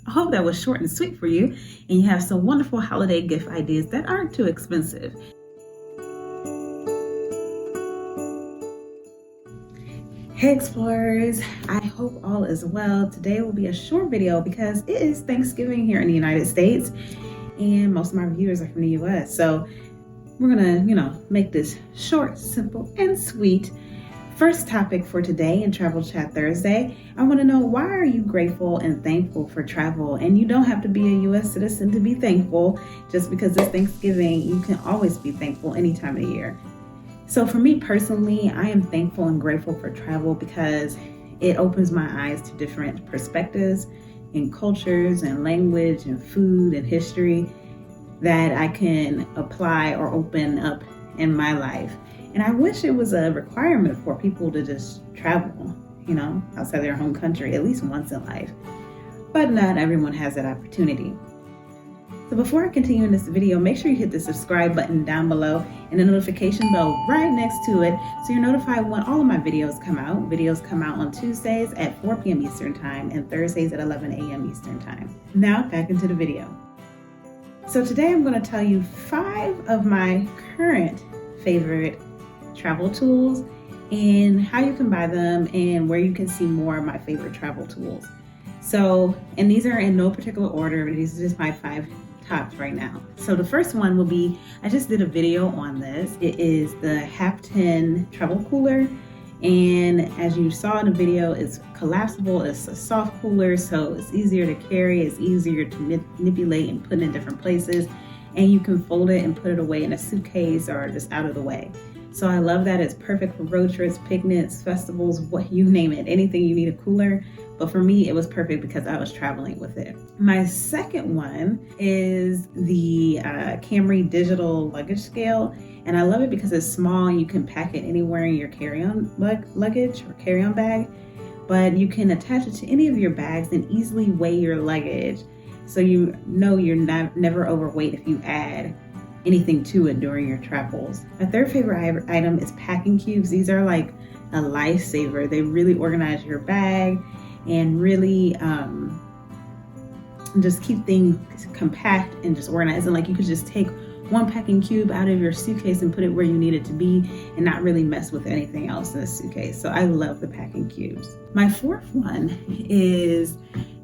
I hope that was short and sweet for you, and you have some wonderful holiday gift ideas that aren't too expensive. Hey explorers, I hope all is well. Today will be a short video because it is Thanksgiving here in the United States and most of my viewers are from the US. So we're gonna, make this short, simple, and sweet. First topic for today in Travel Chat Thursday, I want to know, why are you grateful and thankful for travel? And you don't have to be a US citizen to be thankful. Just because it's Thanksgiving, you can always be thankful any time of the year. So for me personally, I am thankful and grateful for travel because it opens my eyes to different perspectives and cultures and language and food and history that I can apply or open up in my life. And I wish it was a requirement for people to just travel, outside their home country at least once in life. But not everyone has that opportunity. So before I continue in this video, make sure you hit the subscribe button down below and the notification bell right next to it so you're notified when all of my videos come out. Videos come out on Tuesdays at 4 p.m. Eastern Time and Thursdays at 11 a.m. Eastern Time. Now back into the video. So today I'm going to tell you 5 of my current favorite travel tools and how you can buy them and where you can see more of my favorite travel tools. And these are in no particular order. These are just my 5 tops right now. So the first one will be, I just did a video on this. It is the Hapten travel cooler. And as you saw in the video, it's collapsible. It's a soft cooler, so it's easier to carry. It's easier to manipulate and put in different places. And you can fold it and put it away in a suitcase or just out of the way. So I love that. It's perfect for road trips, picnics, festivals, what you name it, anything you need a cooler. But for me, it was perfect because I was traveling with it. My second one is the Camry digital luggage scale. And I love it because it's small and you can pack it anywhere in your carry-on luggage or carry-on bag. But you can attach it to any of your bags and easily weigh your luggage. So you know you're never overweight if you add anything to it during your travels. My third favorite item is packing cubes. These are like a lifesaver. They really organize your bag and really just keep things compact and just organized. And like you could just take one packing cube out of your suitcase and put it where you need it to be and not really mess with anything else in the suitcase. So I love the packing cubes. My fourth one is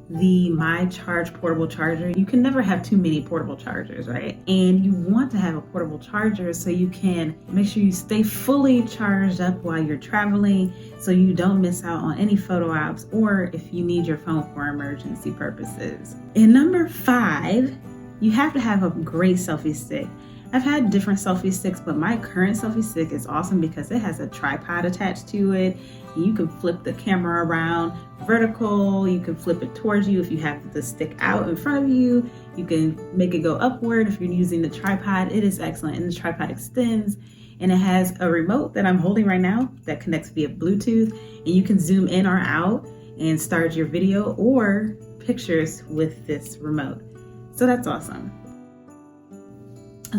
the MyCharge portable charger. You can never have too many portable chargers, right? And you want to have a portable charger so you can make sure you stay fully charged up while you're traveling so you don't miss out on any photo ops or if you need your phone for emergency purposes. And number 5, you have to have a great selfie stick. I've had different selfie sticks, but my current selfie stick is awesome because it has a tripod attached to it. You can flip the camera around vertical. You can flip it towards you if you have the stick out in front of you. You can make it go upward if you're using the tripod. It is excellent, and the tripod extends, and it has a remote that I'm holding right now that connects via Bluetooth, and you can zoom in or out and start your video or pictures with this remote. So that's awesome.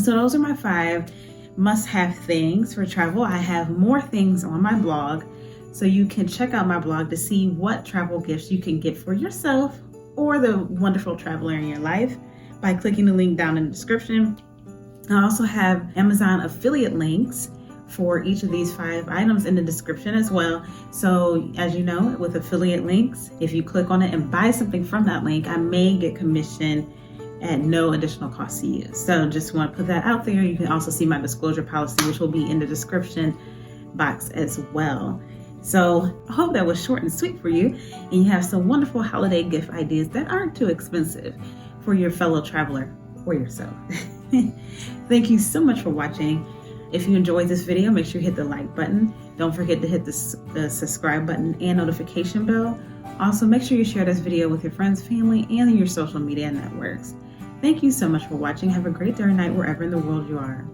So those are my 5 must-have things for travel. I have more things on my blog, so you can check out my blog to see what travel gifts you can get for yourself or the wonderful traveler in your life by clicking the link down in the description. I also have Amazon affiliate links for each of these 5 items in the description as well. So as you know, with affiliate links, if you click on it and buy something from that link, I may get commission at no additional cost to you. So just want to put that out there. You can also see my disclosure policy, which will be in the description box as well. So I hope that was short and sweet for you, and you have some wonderful holiday gift ideas that aren't too expensive for your fellow traveler or yourself. Thank you so much for watching. If you enjoyed this video, make sure you hit the like button. Don't forget to hit the subscribe button and notification bell. Also, make sure you share this video with your friends, family, and your social media networks. Thank you so much for watching. Have a great day or night wherever in the world you are.